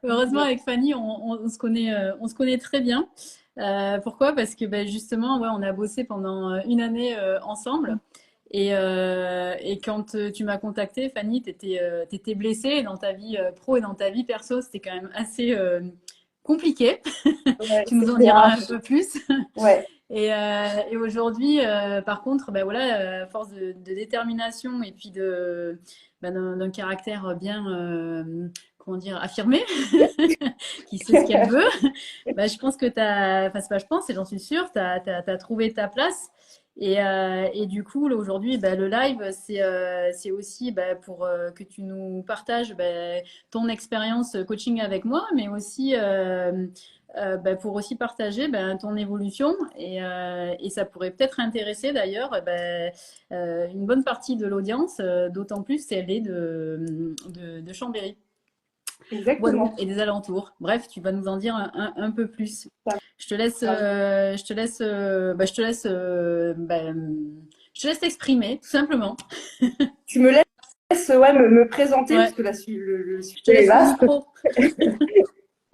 Heureusement, avec Fanny, on se connaît très bien. Pourquoi? Parce que justement, ouais, on a bossé pendant une année ensemble. Et quand tu m'as contacté, Fanny, tu étais blessée dans ta vie pro et dans ta vie perso. C'était quand même assez compliqué. Ouais, Tu c'est nous en clair. diras un peu plus. Ouais, Et aujourd'hui, par contre, ben voilà, à force de détermination et puis d'un caractère bien, comment dire, affirmé, qui sait ce qu'elle veut, ben, je pense que enfin, c'est pas je pense, et j'en suis sûre, tu as trouvé ta place. Et du coup, là, aujourd'hui, ben, le live, c'est aussi ben, pour que tu nous partages ben, ton expérience coaching avec moi, mais aussi bah, pour aussi partager bah, ton évolution et ça pourrait peut-être intéresser d'ailleurs bah, une bonne partie de l'audience, d'autant plus si elle est de Chambéry, Walou exactement. et des alentours. Bref, tu vas nous en dire un peu plus. Ça Je te laisse, marche. je te laisse t'exprimer, tout simplement. Tu me laisses ouais, me présenter, parce Ouais, que là, le je te sujet est laisse le vaste. micro.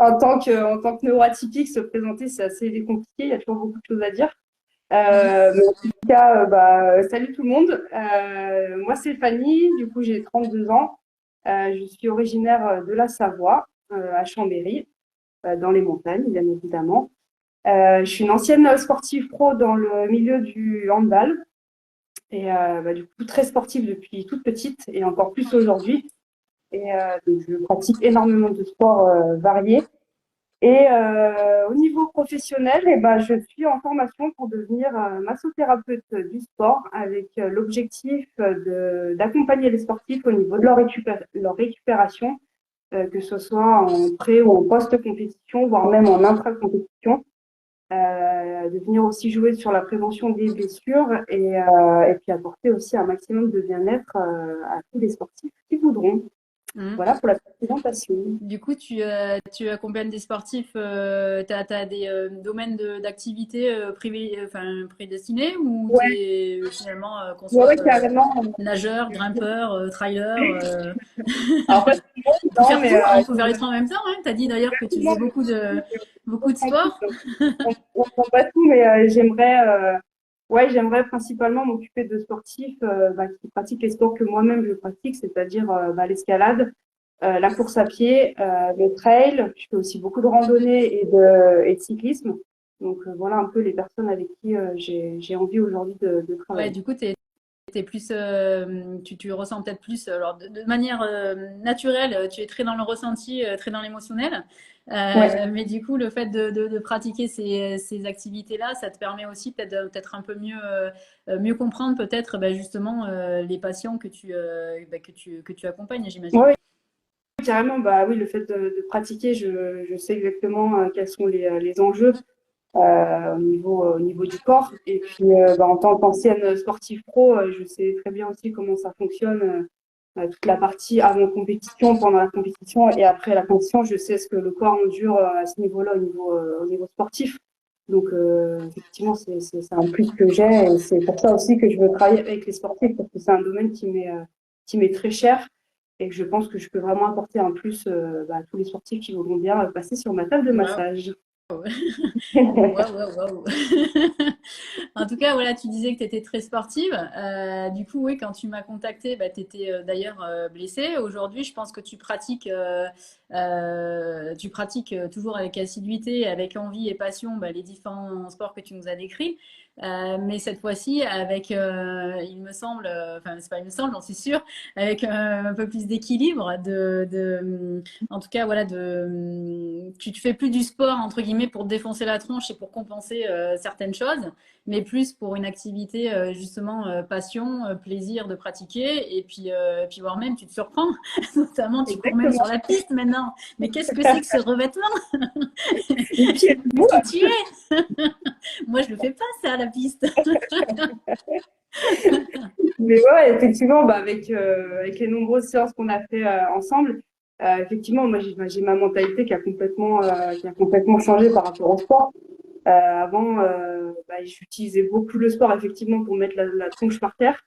En tant que neuroatypique, se présenter, c'est assez compliqué. Il y a toujours beaucoup de choses à dire. Mais en tout cas, salut tout le monde. Moi, c'est Fanny. Du coup, j'ai 32 ans. Je suis originaire de la Savoie, à Chambéry, dans les montagnes, bien évidemment. Je suis une ancienne sportive pro dans le milieu du handball. Et du coup, très sportive depuis toute petite et encore plus aujourd'hui. Et donc, je pratique énormément de sports variés. Et au niveau professionnel, je suis en formation pour devenir massothérapeute du sport avec l'objectif d'accompagner les sportifs au niveau de leur récupération, que ce soit en pré ou en post-compétition, voire même en intra-compétition. De venir aussi jouer sur la prévention des blessures et puis apporter aussi un maximum de bien-être à tous les sportifs qui voudront. Mhm. Voilà pour la présentation. Du coup, tu accompagnes des sportifs, tu as, des domaines d'activité enfin, prédestinés ou tu Ouais, es finalement qu'on ouais, soit ouais, carrément. nageur, grimpeur, trailer, Alors, pas tout le monde, on peut non, faire mais tout, hein, on peut faire les trois en même temps. Hein. Tu as dit d'ailleurs que tu exactement, faisais mais beaucoup de sport. on prend pas tout, mais j'aimerais principalement m'occuper de sportifs qui pratiquent les sports que moi-même je pratique, c'est-à-dire l'escalade, la course à pied, le trail. Je fais aussi beaucoup de randonnée et de cyclisme. Donc voilà un peu les personnes avec qui j'ai envie aujourd'hui de Ouais, travailler. du coup, t'es plus, tu ressens peut-être plus, alors de manière naturelle, tu es très dans le ressenti, très dans l'émotionnel. Ouais. Mais du coup, le fait de pratiquer ces activités-là, ça te permet aussi peut-être peut-être un peu mieux comprendre peut-être justement les patients que tu accompagnes, j'imagine. Ouais, carrément. Bah oui, le fait de pratiquer, je sais exactement quels sont les enjeux au niveau du corps. Et puis, en tant qu'ancienne sportive pro, je sais très bien aussi comment ça fonctionne, toute la partie avant compétition, pendant la compétition et après la compétition. Je sais ce que le corps endure à ce niveau-là, au niveau sportif. Donc, effectivement, c'est un plus que j'ai et c'est pour ça aussi que je veux travailler avec les sportifs parce que c'est un domaine qui m'est très cher et que je pense que je peux vraiment apporter un plus à tous les sportifs qui voudront bien passer sur ma table de Waouh. massage. Waouh, waouh, waouh. En tout cas, voilà, tu disais que tu étais très sportive. Du coup, oui, quand tu m'as contacté, tu étais d'ailleurs blessée. Aujourd'hui, je pense que tu pratiques toujours avec assiduité, avec envie et passion les différents sports que tu nous as décrits. Mais cette fois-ci, avec, il me semble, enfin, c'est pas il me semble, j'en suis sûre, avec un peu plus d'équilibre, en tout cas, voilà, tu te fais plus du sport entre guillemets pour te défoncer la tronche et pour compenser certaines choses, mais plus pour une activité justement passion, plaisir de pratiquer, et puis voire même tu te surprends, notamment tu cours même sur Exactement. la piste maintenant. Mais qu'est-ce que c'est que ce revêtement? Les pieds debout. Qui tu es? Moi je le fais pas ça à la piste. Mais ouais, effectivement, avec les nombreuses séances qu'on a fait ensemble, effectivement, moi j'ai ma mentalité qui a complètement changé par rapport au sport. Avant, j'utilisais beaucoup le sport effectivement pour mettre la tronche par terre,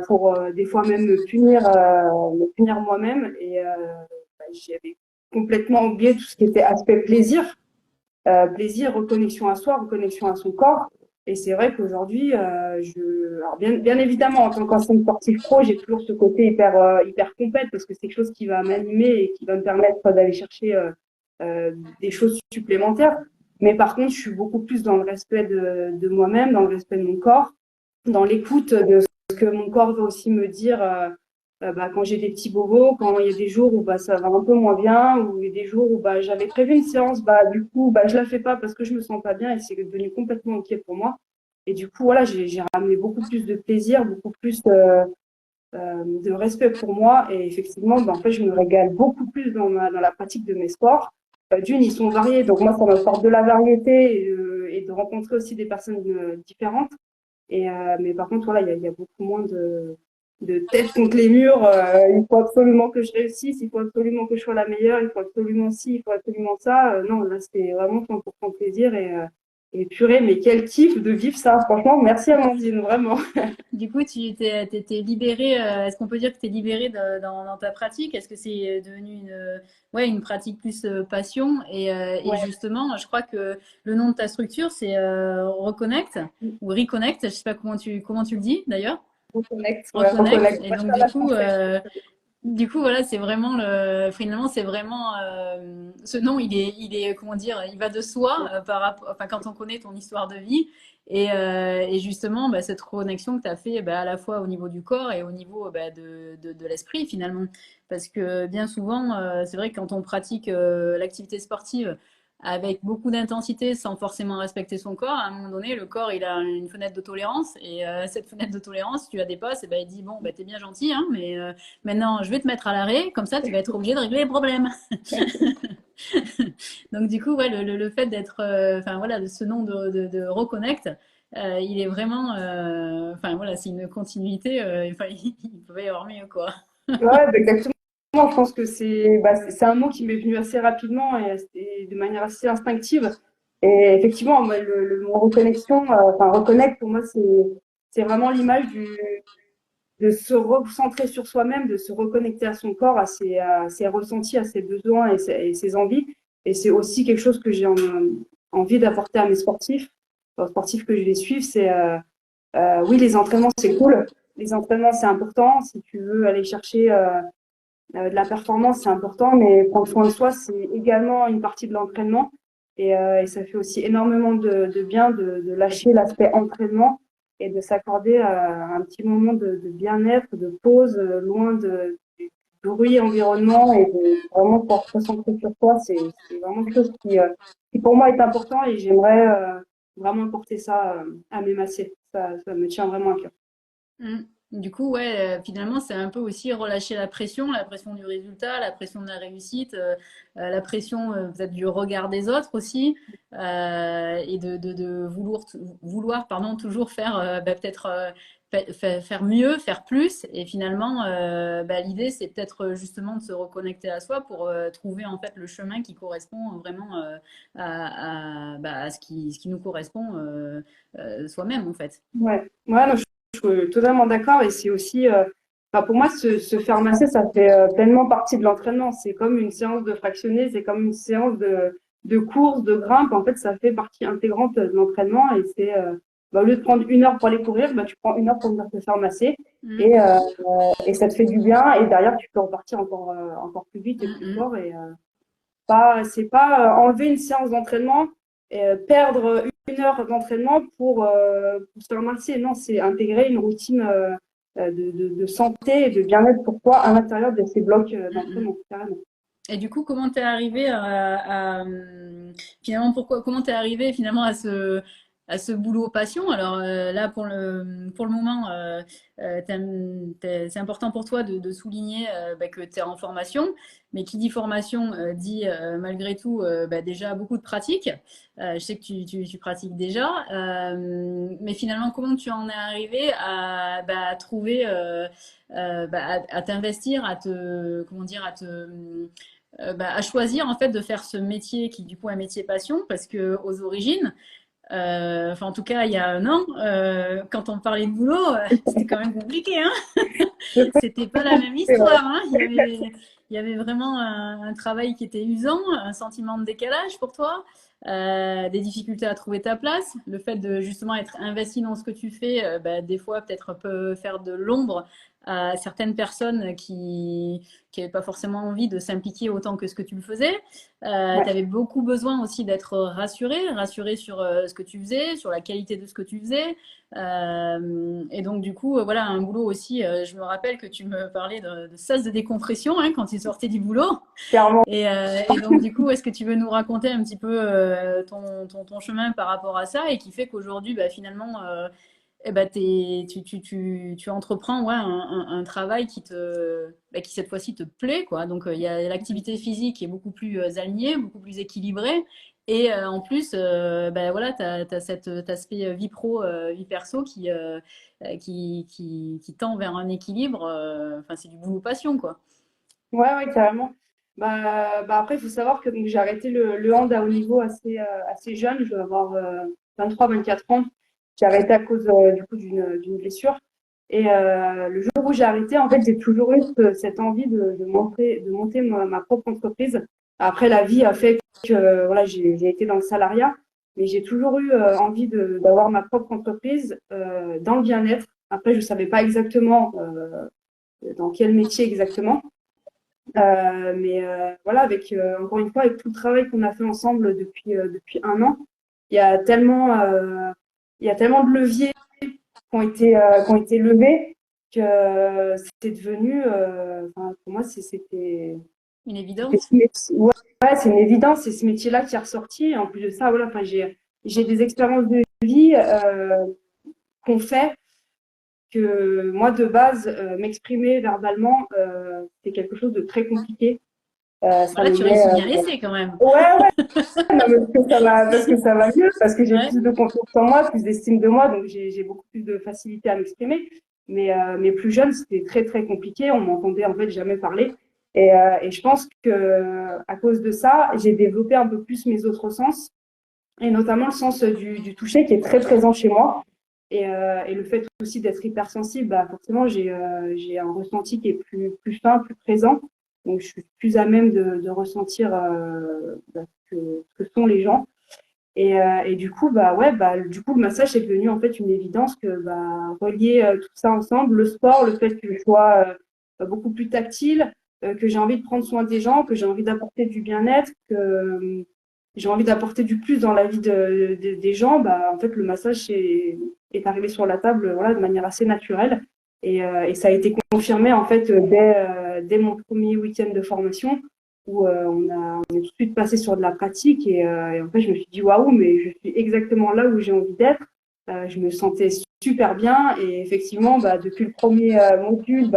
pour des fois même me punir moi-même. Et j'avais complètement oublié tout ce qui était aspect plaisir. Plaisir, reconnexion à soi, reconnexion à son corps. Et c'est vrai qu'aujourd'hui, alors bien évidemment, en tant qu'ancienne sportive pro, j'ai toujours ce côté hyper compète parce que c'est quelque chose qui va m'animer et qui va me permettre d'aller chercher des choses supplémentaires. Mais par contre, je suis beaucoup plus dans le respect de moi-même, dans le respect de mon corps, dans l'écoute de ce que mon corps veut aussi me dire. Bah, quand j'ai des petits bobos, quand il y a des jours où bah, ça va un peu moins bien, ou il y a des jours où bah, j'avais prévu une séance, bah, du coup, bah, je la fais pas parce que je me sens pas bien et c'est devenu complètement OK pour moi. Et du coup, voilà, j'ai ramené beaucoup plus de plaisir, beaucoup plus de respect pour moi. Et effectivement, bah, en fait, je me régale beaucoup plus dans la pratique de mes sports. D'une, ils sont variés, donc moi, ça m'apporte de la variété et de rencontrer aussi des personnes différentes. Mais par contre, voilà, il y a beaucoup moins de tête contre les murs. Il faut absolument que je réussisse, il faut absolument que je sois la meilleure, il faut absolument ci, il faut absolument ça. Non, là, c'était vraiment 100% plaisir et purée, mais quel kiff de vivre ça. Franchement, merci Amandine, vraiment. Du coup, tu t'es libérée, est-ce qu'on peut dire que tu es libérée dans ta pratique? Est-ce que c'est devenu ouais, une pratique plus passion? Et Ouais, justement, je crois que le nom de ta structure, c'est Reconnect ou Reconnect, je sais pas comment tu le dis d'ailleurs. reconnecte, ouais, Reconnect. reconnecte. Et Moi, je donc, suis à la française. du coup, voilà, c'est vraiment finalement, c'est vraiment, ce nom, il est, comment dire, il va de soi par rapport, enfin, quand on connaît ton histoire de vie. Et justement, bah, cette connexion que tu as fait bah, à la fois au niveau du corps et au niveau bah, de l'esprit finalement. Parce que bien souvent, c'est vrai que quand on pratique l'activité sportive avec beaucoup d'intensité sans forcément respecter son corps, à un moment donné, le corps, il a une fenêtre de tolérance. Et cette fenêtre de tolérance, tu la dépasses, et ben, il dit, bon, bah, t'es bien gentil, hein, mais maintenant, je vais te mettre à l'arrêt, comme ça, tu vas être obligé de régler les problèmes. Donc, du coup, ouais, le fait d'être, enfin, voilà, de ce nom de Reconnect, il est vraiment, enfin, voilà, c'est une continuité, enfin, il peut y avoir mieux, quoi. Ouais, bah, exactement. Je pense que c'est un mot qui m'est venu assez rapidement et de manière assez instinctive. Et effectivement, moi, le mot reconnexion, enfin reconnecte pour moi, c'est vraiment l'image de se recentrer sur soi-même, de se reconnecter à son corps, à ses ressentis, à ses besoins et ses envies. Et c'est aussi quelque chose que j'ai envie d'apporter à mes sportifs, aux sportifs que je vais suivre. Oui, les entraînements, c'est cool. Les entraînements, c'est important. Si tu veux aller chercher de la performance, c'est important, mais prendre soin de soi, c'est également une partie de l'entraînement. Et ça fait aussi énormément de bien de lâcher l'aspect entraînement et de s'accorder un petit moment de bien-être, de pause, loin du bruit environnement et de vraiment pouvoir se concentrer sur soi. C'est vraiment quelque chose qui pour moi est important et j'aimerais vraiment apporter ça à mes massés. Ça me tient vraiment à cœur. Mm. Du coup, ouais, finalement, c'est un peu aussi relâcher la pression du résultat, la pression de la réussite, la pression peut-être du regard des autres aussi, et de vouloir, pardon, toujours faire bah, peut-être faire mieux, faire plus. Et finalement, bah, l'idée, c'est peut-être justement de se reconnecter à soi pour trouver en fait le chemin qui correspond vraiment bah, à ce qui nous correspond soi-même en fait. Ouais, ouais, non, je suis totalement d'accord. Et c'est aussi, enfin, pour moi, se faire masser, ça fait pleinement partie de l'entraînement. C'est comme une séance de fractionné, c'est comme une séance de course, de grimpe. En fait, ça fait partie intégrante de l'entraînement. Et bah, au lieu de prendre 1 heure pour aller courir, bah, tu prends 1 heure pour venir te faire masser. Mm. Et ça te fait du bien. Et derrière, tu peux repartir encore plus vite et Mm, plus mm. fort. C'est pas enlever une séance d'entraînement et perdre 1 heure d'entraînement pour se remercier. Non, c'est intégrer une routine de santé et de bien-être pour toi à l'intérieur de ces blocs Mm, mm. d'entraînement, carrément. Et du coup, comment t'es arrivé finalement comment t'es arrivé finalement à ce boulot passion? Alors là, pour le moment, c'est important pour toi de souligner bah, que tu es en formation, mais qui dit formation dit malgré tout bah, déjà beaucoup de pratique. Je sais que tu pratiques déjà, mais finalement, comment tu en es arrivé bah, à trouver, bah, à t'investir, comment dire, bah, à choisir en fait de faire ce métier qui du coup est un métier passion parce que aux origines Enfin, en tout cas, il y a un an, quand on parlait de boulot, c'était quand même compliqué, hein. Je C'était pas la même sais, ouais. histoire, hein. Il y avait vraiment un travail qui était usant, un sentiment de décalage pour toi, des difficultés à trouver ta place, le fait de justement être investi dans ce que tu fais, bah, des fois peut-être peut faire de l'ombre à certaines personnes qui n'avaient pas forcément envie de s'impliquer autant que ce que tu le faisais. Tu Ouais. avais beaucoup besoin aussi d'être rassuré sur ce que tu faisais, sur la qualité de ce que tu faisais. Et donc, du coup, voilà, un boulot aussi. Je me rappelle que tu me parlais de sas de décompression hein, quand tu sortais du boulot. Clairement. Et donc, du coup, est-ce que tu veux nous raconter un petit peu ton chemin par rapport à ça et qui fait qu'aujourd'hui, bah, finalement, eh ben, tu entreprends ouais, un travail bah, qui cette fois-ci te plaît, quoi. Donc, il y a l'activité physique qui est beaucoup plus alignée, beaucoup plus équilibrée. Et en plus, bah, voilà, tu as, cet aspect vie pro, vie perso qui tend vers un équilibre. Enfin, c'est du boulot passion, quoi. Ouais, ouais, carrément. Après, il faut savoir que donc, j'ai arrêté le hand à haut niveau assez jeune. Je dois avoir 23, 24 ans. J'ai arrêté à cause du coup d'une blessure. Et le jour où j'ai arrêté, en fait, j'ai toujours eu cette envie de monter ma propre entreprise. Après, la vie a fait que voilà, j'ai été dans le salariat, mais j'ai toujours eu envie d'avoir ma propre entreprise dans le bien-être. Après, je savais pas exactement dans quel métier exactement. Mais voilà, encore une fois, avec tout le travail qu'on a fait ensemble depuis un an, il y a tellement, euh, il y a tellement de leviers qui ont été levés que c'était devenu, enfin, pour moi, Une c'était évidence? ouais, ouais, c'est une évidence, c'est ce métier-là qui est ressorti. Et en plus de ça, voilà, enfin, j'ai des expériences de vie qu'on fait que moi, de base, m'exprimer verbalement, c'est quelque chose de très compliqué. Ça Voilà, me tu met. réussis bien l'essai quand même. Ouais, ouais, non, mais parce que ça va mieux, parce que j'ai Ouais. plus de confiance en moi, plus d'estime de moi, donc j'ai beaucoup plus de facilité à m'exprimer. Mais plus jeune, c'était très, très compliqué. On m'entendait en fait jamais parler. Et je pense que à cause de ça, j'ai développé un peu plus mes autres sens, et notamment le sens du toucher qui est très présent chez moi. Et le fait aussi d'être hypersensible, bah forcément, j'ai un ressenti qui est plus fin, plus présent. Donc, je suis plus à même de ressentir ce que sont les gens. Et du coup, bah ouais, du coup, le massage est devenu en fait une évidence que relier tout ça ensemble, le sport, le fait que je sois beaucoup plus tactile, que j'ai envie de prendre soin des gens, que j'ai envie d'apporter du bien-être, que j'ai envie d'apporter du plus dans la vie des gens, bah en fait, le massage est arrivé sur la table, voilà, de manière assez naturelle. Et ça a été confirmé en fait dès mon premier week-end de formation où on est tout de suite passé sur de la pratique et en fait je me suis dit waouh, mais je suis exactement là où j'ai envie d'être. Je me sentais super bien et effectivement depuis le premier module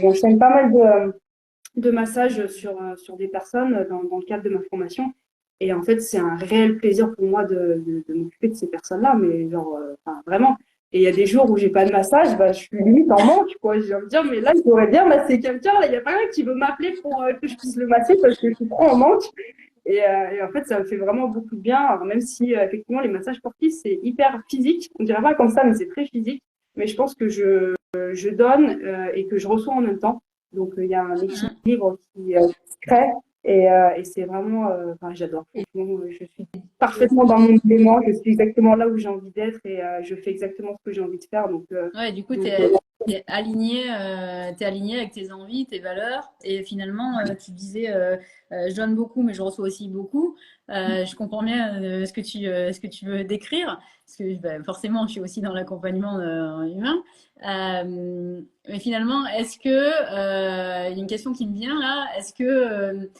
j'enchaîne pas mal de massages sur des personnes dans le cadre de ma formation. Et en fait, c'est un réel plaisir pour moi de m'occuper de ces personnes-là, mais genre, enfin, vraiment. Et il y a des jours où j'ai pas de massage, je suis limite en manque, quoi. J'ai envie de dire, mais là, il faudrait bien masser quelqu'un. Là, il y a pas quelqu'un qui veut m'appeler pour que je puisse le masser parce que je suis trop en manque. Et en fait, ça me fait vraiment beaucoup de bien. Alors, même si, effectivement, les massages sportifs, c'est hyper physique. On dirait pas comme ça, mais c'est très physique. Mais je pense que je donne et que je reçois en même temps. Donc, il y a un Mhm. équilibre qui se crée. Et c'est vraiment, enfin, j'adore. Et, Franchement, je suis et parfaitement dans mon élément. Je suis exactement là où j'ai envie d'être et je fais exactement ce que j'ai envie de faire. ouais, du coup, tu Donc, es, t'es aligné avec tes envies, tes valeurs. Et finalement, tu disais, je donne beaucoup, mais je reçois aussi beaucoup. Je comprends bien ce que tu veux décrire. Parce que bah, forcément, je suis aussi dans l'accompagnement humain. Mais finalement, est-ce que, il y a une question qui me vient là, est-ce que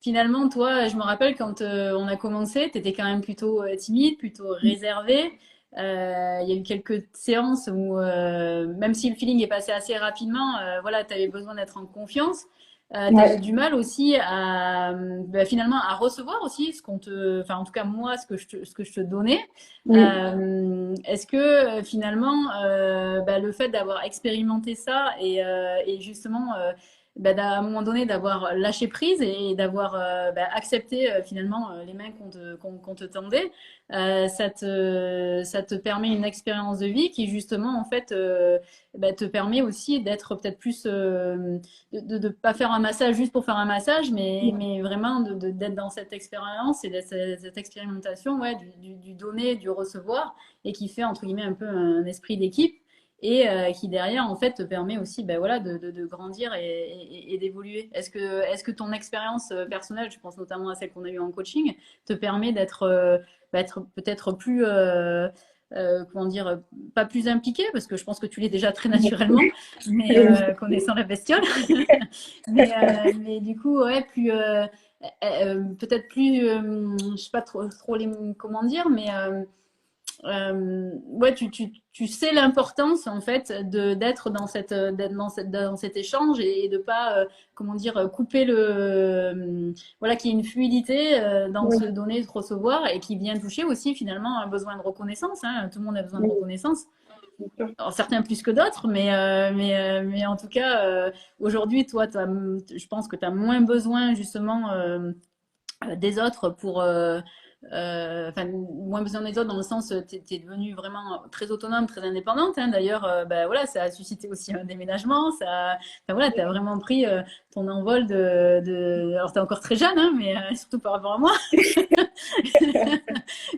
finalement, toi, je me rappelle quand on a commencé, tu étais quand même plutôt timide, plutôt réservé. Il y a eu quelques séances où, même si le feeling est passé assez rapidement, voilà, tu avais besoin d'être en confiance. Tu avais ouais. du mal aussi à bah, finalement à recevoir aussi ce qu'on te, enfin en tout cas moi ce que je te donnais. Oui. Est-ce que finalement bah, le fait d'avoir expérimenté ça et justement à un moment donné d'avoir lâché prise et d'avoir accepté finalement les mains qu'on te tendait. Ça te permet une expérience de vie qui justement en fait te permet aussi d'être peut-être plus de pas faire un massage juste pour faire un massage, mais vraiment d'être dans cette expérience et cette expérimentation ouais, du donner, du recevoir et qui fait entre guillemets un peu un esprit d'équipe et qui derrière en fait te permet aussi voilà, de grandir et d'évoluer. Est-ce que ton expérience personnelle, je pense notamment à celle qu'on a eue en coaching, te permet être peut-être plus comment dire, pas plus impliqué, parce que je pense que tu l'es déjà très naturellement, mais connaissant la bestiole. mais du coup, ouais, plus peut-être plus, je sais pas trop comment dire, mais ouais, tu sais l'importance en fait d'être dans cet échange et de pas comment dire couper voilà qu'il y ait une fluidité dans ce Oui, donner, ce recevoir et qui vient toucher aussi finalement un besoin de reconnaissance. Hein. Tout le monde a besoin de oui, reconnaissance. bien sûr. Alors, certains plus que d'autres, mais en tout cas, aujourd'hui, toi, je pense que tu as moins besoin justement des autres enfin, moins besoin des autres dans le sens, tu es devenue vraiment très autonome, très indépendante. Hein. D'ailleurs, voilà, ça a suscité aussi un déménagement. Enfin, voilà, tu as vraiment pris ton envol Alors, tu es encore très jeune, hein, mais surtout par rapport à moi.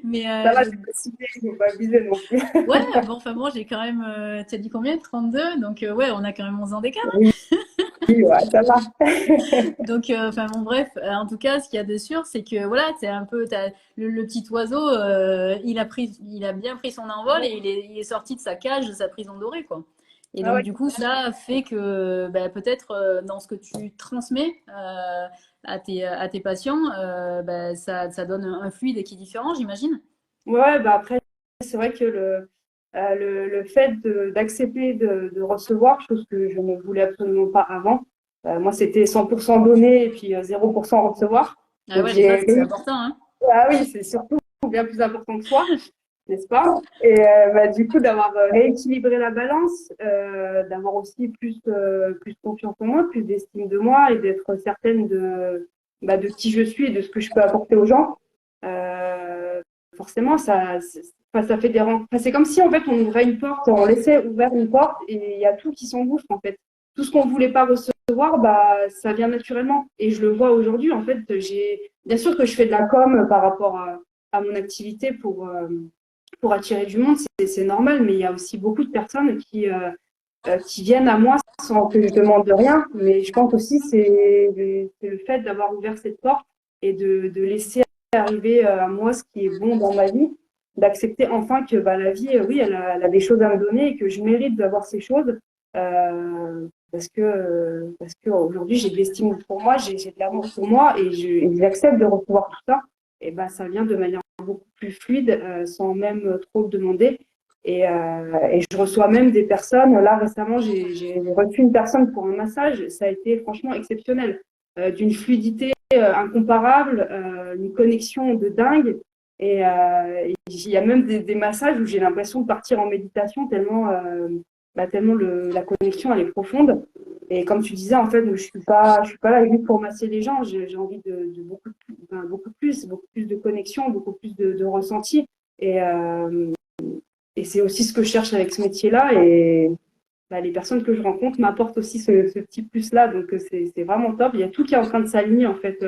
mais Ça va, c'est pas super, il ne faut pas abuser non plus. ouais, bon, enfin bon, j'ai quand même, tu as dit combien? 32, donc ouais, on a quand même 11 ans d'écart. Oui, ouais, ça va. Donc, enfin bon, bref, en tout cas, ce qu'il y a de sûr, c'est que voilà, c'est un peu le petit oiseau, il a bien pris son envol et il est sorti de sa cage, de sa prison dorée, quoi. Et Ah donc, ouais, du coup, ça fait que peut-être dans ce que tu transmets à tes patients, ça donne un fluide qui est différent, j'imagine. ouais, bah après, c'est vrai que le fait d'accepter de recevoir, chose que je ne voulais absolument pas avant, moi c'était 100% donner et puis 0% recevoir. Ah Donc ouais, mais ça, j'ai c'est réussi. important, hein. Ah oui, c'est surtout bien plus important que soi, n'est-ce pas? Et du coup, d'avoir rééquilibré la balance, d'avoir aussi plus confiance en moi, plus d'estime de moi et d'être certaine de qui je suis et de ce que je peux apporter aux gens. Euh, forcément, enfin, ça fait enfin, c'est comme si en fait on ouvrait une porte, on laissait ouvert une porte et il y a tout qui s'engouffre en fait. Tout ce qu'on voulait pas recevoir, ça vient naturellement. Et je le vois aujourd'hui. En fait, bien sûr que je fais de la com par rapport à mon activité pour attirer du monde, c'est normal. Mais il y a aussi beaucoup de personnes qui viennent à moi sans que je demande rien. Mais je pense aussi c'est le fait d'avoir ouvert cette porte et de laisser arriver à moi ce qui est bon dans ma vie, d'accepter enfin que la vie, oui, elle a des choses à me donner et que je mérite d'avoir ces choses. Parce que aujourd'hui j'ai de l'estime pour moi, j'ai de l'amour pour moi et j'accepte de recevoir tout ça. Et ça vient de manière beaucoup plus fluide, sans même trop demander. Et je reçois même des personnes. Là, récemment, j'ai reçu une personne pour un massage. Ça a été franchement exceptionnel. D'une fluidité incomparable, une connexion de dingue. Il y a même des massages où j'ai l'impression de partir en méditation tellement la connexion elle est profonde. Et comme tu disais, en fait, je suis pas là juste pour masser les gens. J'ai envie de beaucoup plus de connexion, beaucoup plus de ressenti. Et, euh, et c'est aussi ce que je cherche avec ce métier-là. Et les personnes que je rencontre m'apportent aussi ce petit plus-là. Donc, c'est vraiment top. Il y a tout qui est en train de s'aligner, en fait.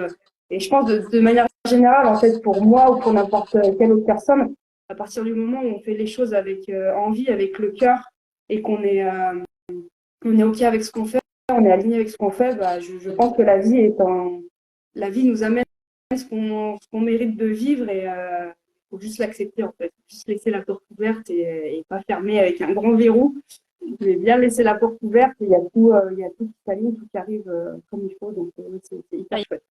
Et je pense de manière générale, en fait, pour moi ou pour n'importe quelle autre personne, à partir du moment où on fait les choses avec envie, avec le cœur, et on est OK avec ce qu'on fait, on est aligné avec ce qu'on fait, je pense que la vie nous amène ce qu'on mérite de vivre et faut juste l'accepter en fait, juste laisser la porte ouverte et pas fermer avec un grand verrou. Je vais bien laisser la porte ouverte et il y a tout qui s'aligne, tout qui arrive comme il faut, donc c'est hyper chouette.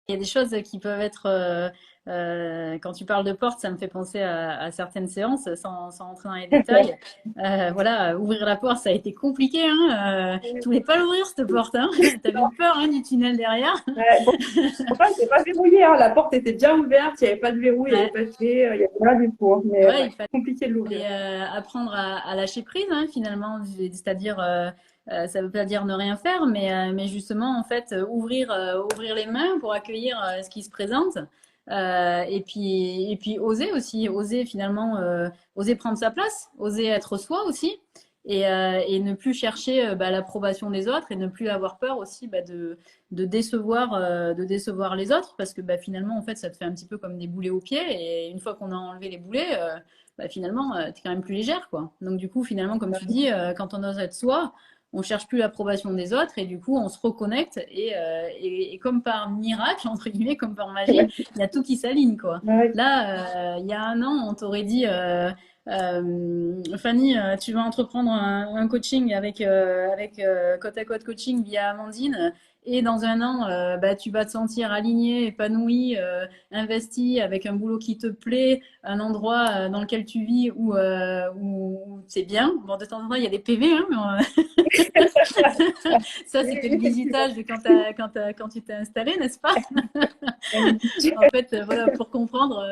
Il y a des choses qui peuvent être, quand tu parles de porte, ça me fait penser à certaines séances, sans rentrer dans les détails. Voilà, ouvrir la porte, ça a été compliqué. Hein, tu voulais pas l'ouvrir cette porte, hein. T'avais peur hein, du tunnel derrière. Bon, enfin, c'est pas verrouillé, hein. La porte était bien ouverte, il n'y avait pas de verrou, il n'y avait Ouais, pas de clé, il n'y avait rien du tout, hein. Mais ouais, il compliqué de l'ouvrir. fallait apprendre à lâcher prise, hein, finalement. C'est-à-dire, ça veut pas dire ne rien faire, mais justement, en fait, ouvrir les mains pour accueillir ce qui se présente. Et puis oser aussi, oser finalement, oser prendre sa place, oser être soi aussi, et ne plus chercher l'approbation des autres et ne plus avoir peur aussi de décevoir les autres, parce que finalement, en fait, ça te fait un petit peu comme des boulets aux pieds, et une fois qu'on a enlevé les boulets, finalement, t'es quand même plus légère, quoi. Donc du coup, finalement, comme tu dis, quand on ose être soi, on cherche plus l'approbation des autres, et du coup, on se reconnecte, et comme par miracle, entre guillemets, comme par magie, il y a tout qui s'aligne, quoi. Ouais. Là, il y a un an, on t'aurait dit, Fanny, tu vas entreprendre un coaching avec Côte à Côte Coaching via Amandine. Et dans un an, tu vas te sentir aligné, épanoui, investi, avec un boulot qui te plaît, un endroit dans lequel tu vis où c'est bien. Bon, de temps en temps, il y a des PV, hein, ça, c'était le visitage de quand tu t'es installé, n'est-ce pas? En fait, voilà, pour comprendre,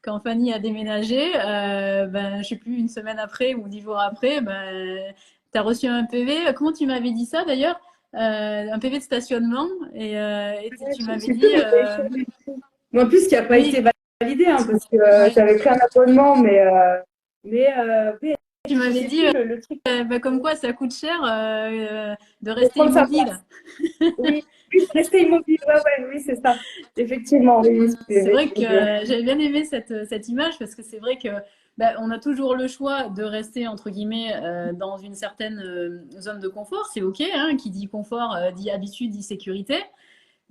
quand Fanny a déménagé, je sais plus, une semaine après ou 10 jours après, tu as reçu un PV. Comment tu m'avais dit ça d'ailleurs? Un PV de stationnement. Et tu Je m'avais sais plus, dit, mais en plus, qui n'a pas été oui, validé, hein, parce que ouais. j'avais pris un abonnement, oui, Tu je m'avais sais dit, plus le truc. comme quoi ça coûte cher de De rester prendre sa immobile. place. Oui, oui, rester immobile, ouais, ouais, oui, c'est ça. Effectivement, oui, C'est oui, vrai que j'avais bien aimé cette image, parce que c'est vrai que on a toujours le choix de rester entre guillemets dans une certaine zone de confort. C'est ok, hein, qui dit confort dit habitude, dit sécurité.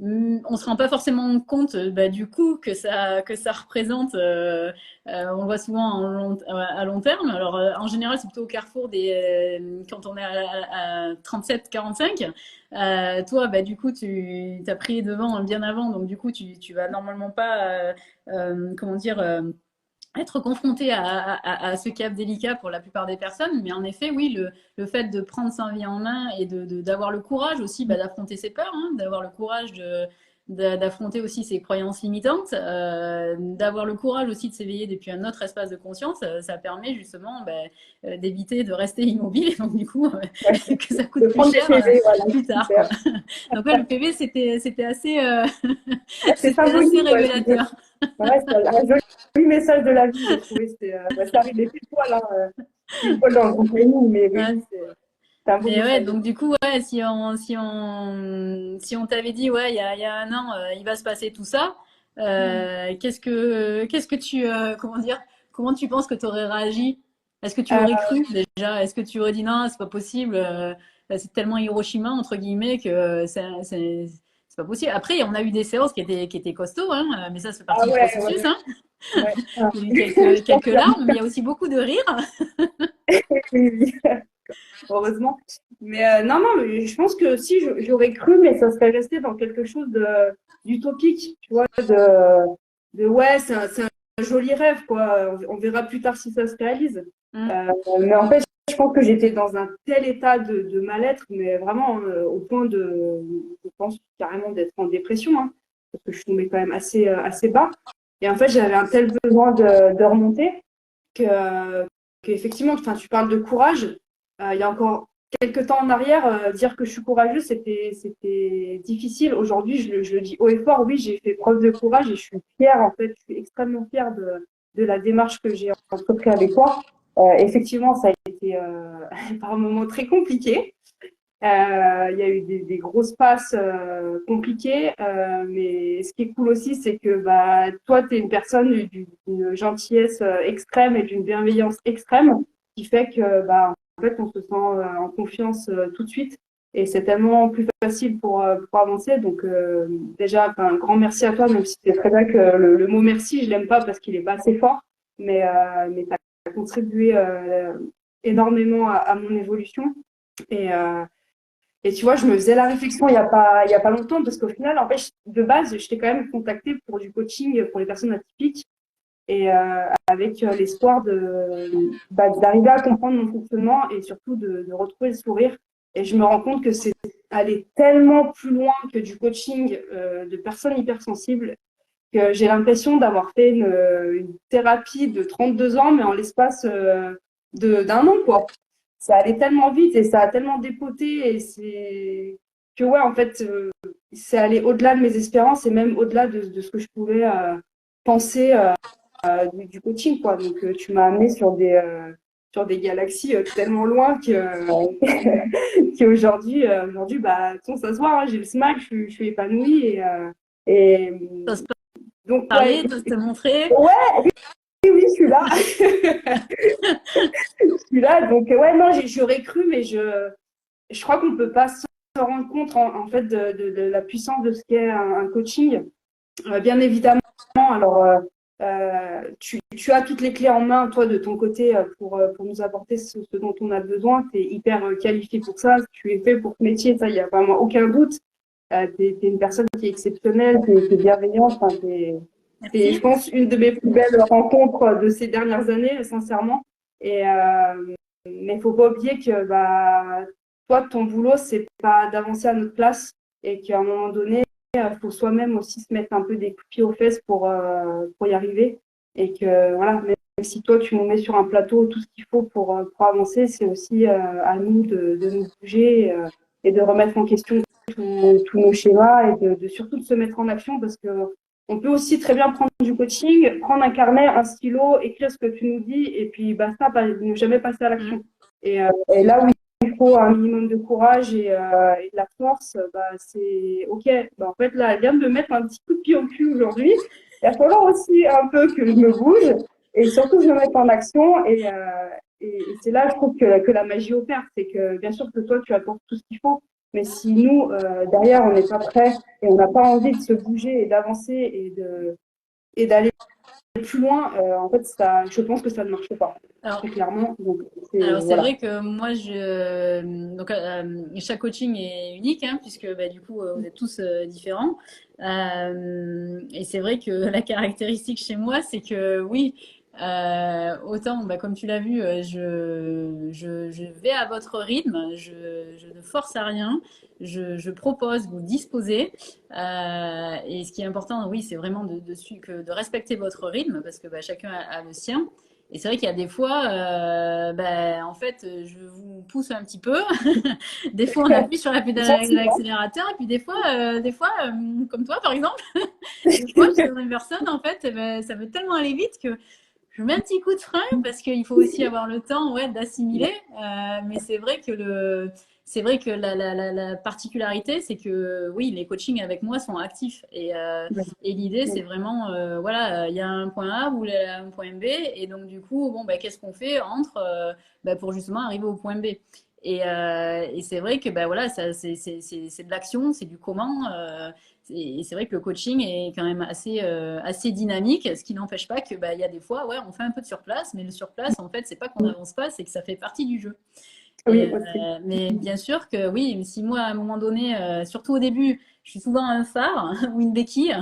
On se rend pas forcément compte du coût que ça représente. On le voit souvent à long terme. Alors en général, c'est plutôt au carrefour quand on est à 37-45. Toi, du coup, tu as pris les devants bien avant, donc du coup, tu vas normalement pas, comment dire, être confronté à ce cap délicat pour la plupart des personnes. Mais en effet, oui, le fait de prendre sa vie en main et d'avoir le courage aussi d'affronter ses peurs, hein, d'avoir le courage d'affronter aussi ses croyances limitantes, d'avoir le courage aussi de s'éveiller depuis un autre espace de conscience, ça permet justement d'éviter de rester immobile, et donc du coup ouais, que ça coûte de plus prendre des cher PV, voilà, plus tard, super. quoi. Donc ouais, le PV c'était assez Ouais, c'est c'était assez symbolique, ouais, c'est joli. révélateur. Ouais, c'est un joli message de la vie, j'ai trouvé. C'est arrivé pile poil dans le bon timing, mais oui, Ouais. oui, c'est un beau Mais ouais, message. donc du coup, ouais, si on t'avait dit, ouais, il y a un an, il va se passer tout ça, qu'est-ce que comment dire, comment tu penses que tu aurais réagi? Est-ce que tu Euh, aurais cru déjà? Est-ce que tu aurais dit non, c'est pas possible, c'est tellement Hiroshima entre guillemets que c'est pas possible. Après, on a eu des séances qui étaient costauds, hein, mais ça, c'est ah partie du ouais, ouais, processus, ouais, hein. ouais. Ah. Il y a eu Je quelques pense quelques qu'il y a larmes, mais il y a aussi beaucoup de rires. oui, oui, heureusement. Mais non, non, mais je pense que si j'aurais cru, mais ça serait resté dans quelque chose d'utopique, tu vois, ouais, c'est un joli rêve, quoi. On verra plus tard si ça se réalise. Mm. Mais en fait, je pense que j'étais dans un tel état de mal-être, mais vraiment au point je pense carrément d'être en dépression, hein, parce que je suis tombée quand même assez bas. Et en fait, j'avais un tel besoin de remonter que, qu'effectivement, enfin, tu parles de courage. Il y a encore quelques temps en arrière, dire que je suis courageuse, c'était difficile. Aujourd'hui, je le dis haut et fort, oui, j'ai fait preuve de courage et je suis fière, en fait, je suis extrêmement fière de la démarche que j'ai entreprise avec toi. Effectivement, ça a été par moments très compliqué. Il y a eu des grosses passes compliquées, mais ce qui est cool aussi, c'est que toi, tu es une personne d'une gentillesse extrême et d'une bienveillance extrême qui fait que en fait, on se sent en confiance tout de suite et c'est tellement plus facile pour avancer. Donc, déjà, un grand merci à toi, même si c'est très vrai que le mot merci, je l'aime pas parce qu'il est pas assez fort, mais tu as contribué énormément à mon évolution. Et, euh, et tu vois, je me faisais la réflexion il y a pas longtemps, parce qu'au final, en fait, de base, je t'ai quand même contacté pour du coaching pour les personnes atypiques et avec l'espoir d'arriver à comprendre mon fonctionnement et surtout de retrouver le sourire. Et je me rends compte que c'est aller tellement plus loin que du coaching de personnes hypersensibles que j'ai l'impression d'avoir fait une thérapie de 32 ans, mais en l'espace d'un an, quoi. ça allait tellement vite et ça a tellement dépoté et c'est que ouais, en fait, c'est allé au-delà de mes espérances et même au-delà de ce que je pouvais penser du coaching, quoi. Donc, tu m'as amené sur des galaxies tellement loin que qu'aujourd'hui, aujourd'hui, bah, ça se voit, hein, j'ai le smile, je suis épanouie et T'oses donc ouais, parler, t'oses te montrer. ouais, oui, je suis là, je suis là. Donc ouais, non, j'aurais cru, mais je crois qu'on peut pas se rendre compte en fait de la puissance de ce qu'est un coaching. Bien évidemment, alors tu as toutes les clés en main, toi, de ton côté, pour nous apporter ce dont on a besoin. Tu es hyper qualifié pour ça, tu es fait pour ce métier, ça, il n'y a vraiment aucun doute. Tu es une personne qui est exceptionnelle, qui est bienveillante. Enfin, c'est, je Merci. pense, une de mes plus belles rencontres de ces dernières années, sincèrement. Et, mais il ne faut pas oublier que bah, toi, ton boulot, c'est pas d'avancer à notre place et qu'à un moment donné, il faut soi-même aussi se mettre un peu des coups de pied aux fesses pour y arriver. Et que voilà, même si toi, tu nous mets sur un plateau tout ce qu'il faut pour avancer, c'est aussi à nous de nous bouger et de remettre en question tous nos schémas et surtout de se mettre en action parce que on peut aussi très bien prendre du coaching, prendre un carnet, un stylo, écrire ce que tu nous dis et puis basta, ne jamais passer à l'action. Et là où il faut un minimum de courage et de la force, bah, c'est OK. Bah, en fait, là, elle vient de me mettre un petit coup de pied au cul aujourd'hui. Il va falloir aussi un peu que je me bouge et surtout que je me mette en action. Et c'est là, je trouve, que la magie opère. C'est que bien sûr que toi, tu apportes tout ce qu'il faut. Mais si nous, derrière, on n'est pas prêts et on n'a pas envie de se bouger et d'avancer et d'aller plus loin, en fait, ça, je pense que ça ne marche pas, Alors, très clairement. Donc, Alors c'est voilà. vrai que moi donc chaque coaching est unique hein, puisque bah, du coup vous êtes tous différents. Et c'est vrai que la caractéristique chez moi c'est que oui, autant bah, comme tu l'as vu je vais à votre rythme, je ne force à rien, je propose, vous disposez. Et ce qui est important oui c'est vraiment de respecter votre rythme parce que bah, chacun a le sien. Et c'est vrai qu'il y a des fois, ben, en fait, je vous pousse un petit peu. Des fois, on appuie sur la pédale de Gentiment. l'accélérateur. Et puis des fois comme toi, par exemple, des fois, je suis une personne, en fait, ben, ça veut tellement aller vite que je mets un petit coup de frein parce qu'il faut aussi avoir le temps ouais, d'assimiler. Mais c'est vrai que la particularité, c'est que oui, les coachings avec moi sont actifs. Et l'idée, c'est vraiment, voilà, il y a un point A, vous voulez aller à un point B. Et donc, du coup, bon, bah, qu'est-ce qu'on fait entre, bah, pour justement arriver au point B? Et c'est vrai que bah, voilà, c'est de l'action, c'est du comment. Et c'est vrai que le coaching est quand même assez dynamique, ce qui n'empêche pas que bah, il y a des fois, ouais, on fait un peu de surplace, mais le surplace, en fait, c'est pas qu'on n'avance pas, c'est que ça fait partie du jeu. Oui, aussi. Mais bien sûr que oui, si moi, à un moment donné, surtout au début, je suis souvent un phare ou une béquille,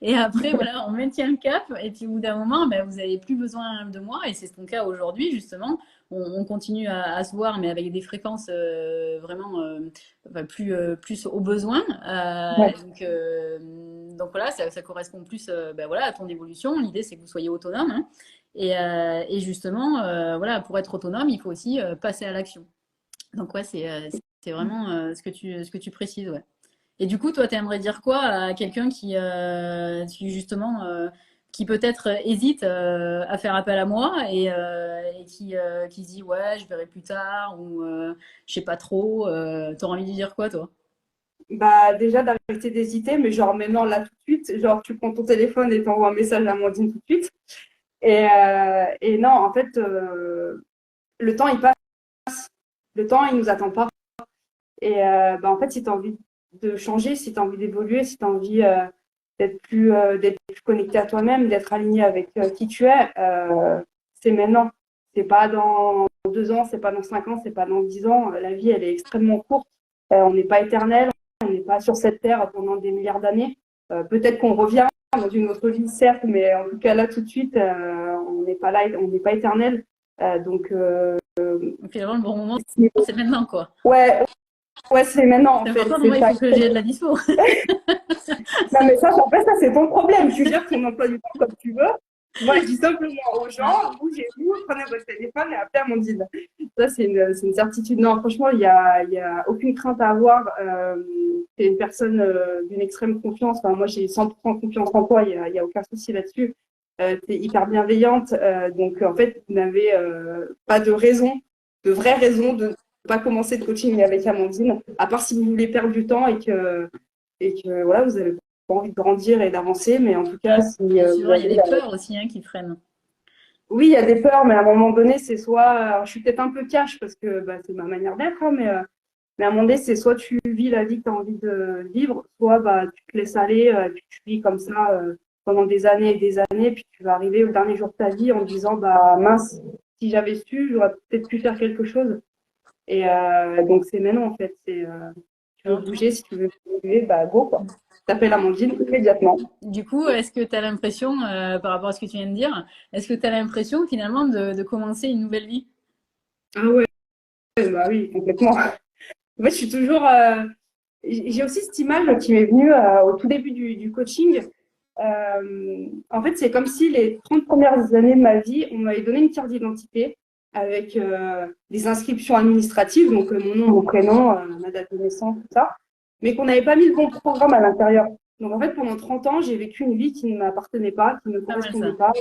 et après, voilà, on maintient le cap, et puis au bout d'un moment, ben, vous n'avez plus besoin de moi, et c'est ton cas aujourd'hui, justement. On continue à se voir, mais avec des fréquences vraiment enfin, plus aux besoins. Ouais. Donc voilà, ça correspond plus ben, voilà, à ton évolution. L'idée, c'est que vous soyez autonome. Hein. Et justement, voilà, pour être autonome, il faut aussi passer à l'action. Donc ouais, c'est vraiment ce que tu précises, ouais. Et du coup, toi, tu aimerais dire quoi à quelqu'un justement, qui peut-être hésite à faire appel à moi et qui se dit, ouais, je verrai plus tard ou je sais pas trop. T'auras envie de dire quoi, toi? Bah, déjà d'arrêter d'hésiter, mais genre maintenant, là, tout de suite, genre tu prends ton téléphone et t'envoies un message à Amandine tout de suite. Et non, en fait, le temps, il passe. Le temps, il nous attend pas. Et bah, en fait, si tu as envie de changer, si tu as envie d'évoluer, si tu as envie d'être plus connecté à toi-même, d'être aligné avec qui tu es, c'est maintenant. C'est pas dans 2 ans, c'est pas dans 5 ans, c'est pas dans 10 ans. La vie, elle est extrêmement courte. On n'est pas éternel, on n'est pas sur cette terre pendant des milliards d'années. Peut-être qu'on revient dans une autre vie, certes, mais en tout cas là, tout de suite, on n'est pas là, on n'est pas éternel. Donc, Donc finalement, le bon moment, c'est maintenant, quoi. ouais, ouais, c'est maintenant en C'est fait. important, C'est moi, il ça. faut que j'ai de la dispo. Non, mais ça, en fait, ça, c'est ton problème. Tu gères ton emploi du temps comme tu veux. Moi, je dis simplement aux gens, bougez-vous, prenez votre téléphone et appelez Amandine. Ça, c'est une certitude. Non, franchement, il y a aucune crainte à avoir. Tu es une personne d'une extrême confiance. Enfin, moi, j'ai 100% confiance en toi. Il y a aucun souci là-dessus. Tu es hyper bienveillante. Donc, en fait, vous n'avez pas de raison, de vraie raison de ne pas commencer de coaching avec Amandine, à part si vous voulez perdre du temps et que voilà, vous avez pas envie de grandir et d'avancer. Mais en tout cas, si Bien vous sûr, il y a avez des peurs aussi hein, qui freinent. oui, il y a des peurs, mais à un moment donné, c'est soit. Alors, je suis peut-être un peu cash parce que bah, c'est ma manière d'être, hein, mais à un moment donné, c'est soit tu vis la vie que tu as envie de vivre, soit bah, tu te laisses aller, puis tu vis comme ça pendant des années et des années, puis tu vas arriver au dernier jour de ta vie en te disant bah mince, si j'avais su, j'aurais peut-être pu faire quelque chose. Et donc, c'est maintenant en fait. C'est tu veux Alors, bouger, si tu veux bouger, bah go quoi. T'appelles Amandine immédiatement. du coup, est-ce que tu as l'impression, par rapport à ce que tu viens de dire, est-ce que tu as l'impression finalement de commencer une nouvelle vie? Ah ouais, bah oui, complètement. En fait, je suis toujours. J'ai aussi cette image qui m'est venue au tout début du coaching. En fait, c'est comme si les 30 premières années de ma vie, on m'avait donné une carte d'identité avec des inscriptions administratives, donc mon nom, mon prénom, ma date de naissance, tout ça, mais qu'on n'avait pas mis le bon programme à l'intérieur. Donc en fait, pendant 30 ans, j'ai vécu une vie qui ne m'appartenait pas, qui ne me Pas mal correspondait ça. pas,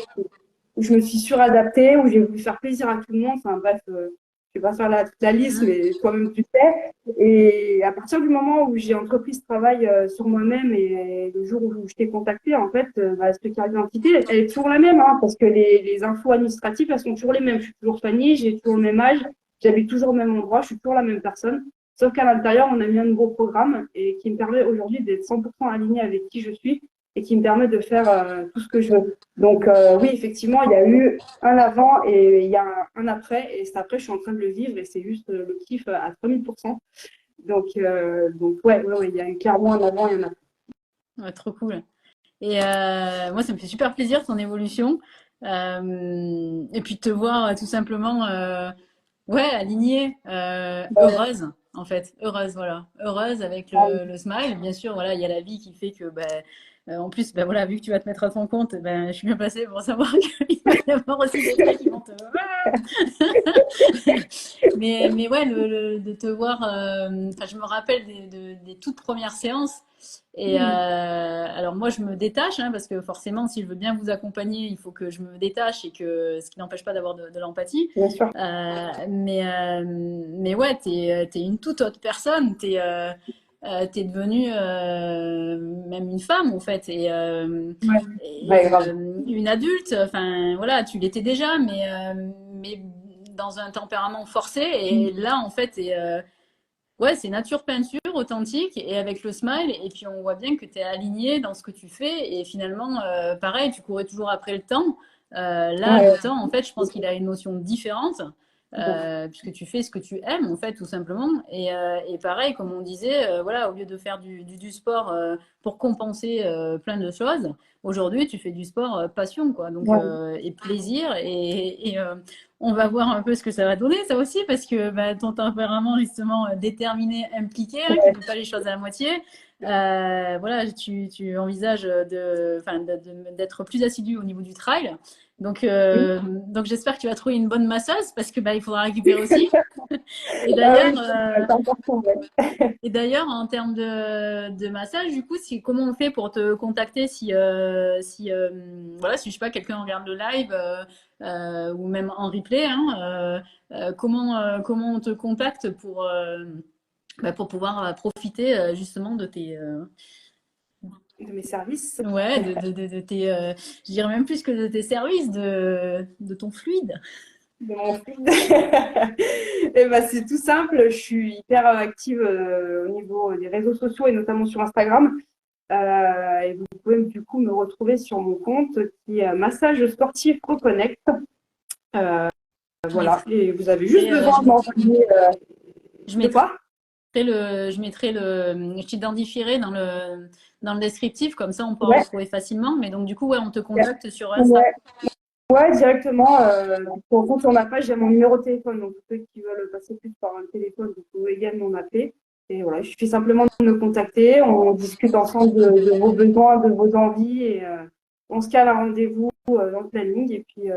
où je me suis suradaptée, où j'ai voulu faire plaisir à tout le monde. Enfin bref, je vais pas faire toute la liste, Mhm. mais toi-même tu sais. Et à partir du moment où j'ai entrepris ce travail sur moi-même et le jour où je t'ai contacté, en fait, bah, cette carte d'identité, elle est toujours la même, hein, parce que les infos administratives, elles sont toujours les mêmes. Je suis toujours Fanny, j'ai toujours le même âge, j'habite toujours au même endroit, je suis toujours la même personne. Sauf qu'à l'intérieur, on a mis un nouveau programme et qui me permet aujourd'hui d'être 100% aligné avec qui je suis et qui me permet de faire tout ce que je veux. Donc oui, effectivement, il y a eu un avant et il y a un après. Et cet après, je suis en train de le vivre et c'est juste le kiff à 3000%. Donc ouais, il y a eu clairement un avant et un après. Ouais, trop cool. Et moi, ça me fait super plaisir ton évolution. Et puis de te voir tout simplement, ouais, alignée, heureuse, en fait, heureuse, voilà, heureuse avec le smile. Bien sûr, voilà, il y a la vie qui fait que, ben, en plus, ben voilà, vu que tu vas te mettre à ton compte, ben, je suis bien placée pour savoir qu'il va y avoir aussi des trucs qui vont te. Mais ouais, de te voir, enfin, je me rappelle des toutes premières séances. Et alors moi, je me détache, hein, parce que forcément, si je veux bien vous accompagner, il faut que je me détache et que ce qui n'empêche pas d'avoir de l'empathie. Bien sûr. Mais ouais, t'es une toute autre personne. T'es devenue même une femme en fait Ouais, ouais, et, grave. une adulte. Enfin voilà, tu l'étais déjà, mais dans un tempérament forcé. Et là en fait, ouais, c'est nature peinture, authentique et avec le smile. Et puis on voit bien que tu es aligné dans ce que tu fais. Et finalement, pareil, tu courais toujours après le temps. Là, le Ouais, temps, en fait, je pense qu'il a une notion différente. Puisque tu fais ce que tu aimes en fait tout simplement et pareil comme on disait voilà au lieu de faire du sport pour compenser plein de choses aujourd'hui tu fais du sport passion quoi donc ouais. et plaisir et on va voir un peu ce que ça va donner, ça aussi, parce que bah, ton tempérament, justement, déterminé, impliqué, hein, qui ne fait pas les choses à la moitié, voilà, tu envisages d'être plus assidu au niveau du trail. Donc j'espère que tu vas trouver une bonne masseuse, parce que bah, il faudra récupérer aussi. Et Ah d'ailleurs, oui, c'est important. Ouais. en termes de massage, du coup, comment on fait pour te contacter voilà, si je sais pas, quelqu'un regarde le live ou même en replay, hein, comment on te contacte pour pouvoir profiter justement de tes, De mes services. ouais, de tes, je dirais même plus que de tes services, de ton fluide. De mon feed. Et ben, c'est tout simple. Je suis hyper active au niveau des réseaux sociaux et notamment sur Instagram. Et vous pouvez du coup me retrouver sur mon compte qui est Massage Sportif Reconnect. Euh, Je voilà. mettrai, Et vous avez juste euh, besoin je, d'envoyer je de mettrai quoi? je t'identifierai dans le descriptif, comme ça on pourra Ouais. retrouver facilement. Mais donc, du coup, ouais, on te Ouais. contacte sur Insta. Ouais, directement. Pour compte sur ma page, j'ai mon numéro de téléphone. Donc, ceux qui veulent passer plus par un téléphone, vous pouvez également m'appeler. Et voilà, il suffit simplement de me contacter. On discute ensemble de vos besoins, de vos envies. on se cale un rendez-vous dans le planning et puis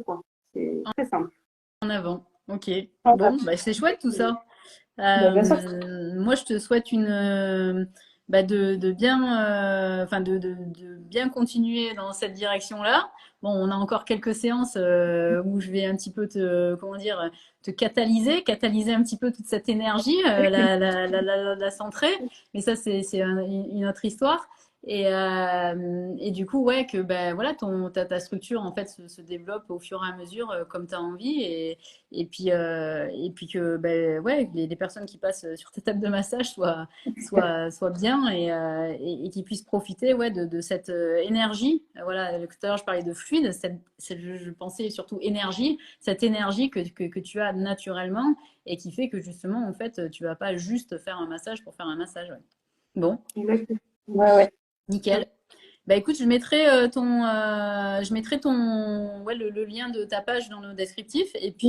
quoi. C'est très simple. En avant. Ok. Voilà. Bon, bah, c'est chouette tout ça. Bien sûr. Moi, je te souhaite de bien, enfin, de bien continuer dans cette direction-là. Bon, on a encore quelques séances où je vais un petit peu comment dire, te catalyser un petit peu toute cette énergie, la centrer. Mais ça, c'est une autre histoire. Et du coup, ouais, que ben voilà, ta structure en fait se développe au fur et à mesure comme tu as envie. Et puis que ben, ouais, les personnes qui passent sur ta table de massage soient bien et qu'ils puissent profiter ouais, de cette énergie. Voilà, tout à l'heure je parlais de fluide, je pensais surtout énergie, cette énergie que tu as naturellement et qui fait que justement en fait tu vas pas juste faire un massage pour faire un massage. Ouais. Bon, Exactement. Ouais, ouais. nickel. Bah écoute, je mettrai ouais, le lien de ta page dans le descriptif. Ok.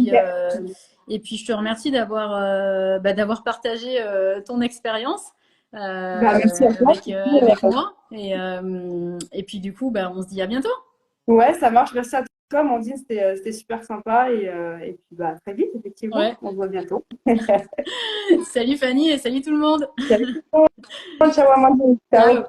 Et puis je te remercie d'avoir partagé ton expérience Bah, merci à toi. avec moi. Et puis du coup, bah, on se dit à bientôt. Ouais, ça marche. Merci à toi, Amandine. C'était super sympa. Et puis, bah, très vite, effectivement. Ouais. On se voit bientôt. Salut Fanny et salut tout le monde. Salut. Ciao, Amandine. Ciao. Ciao.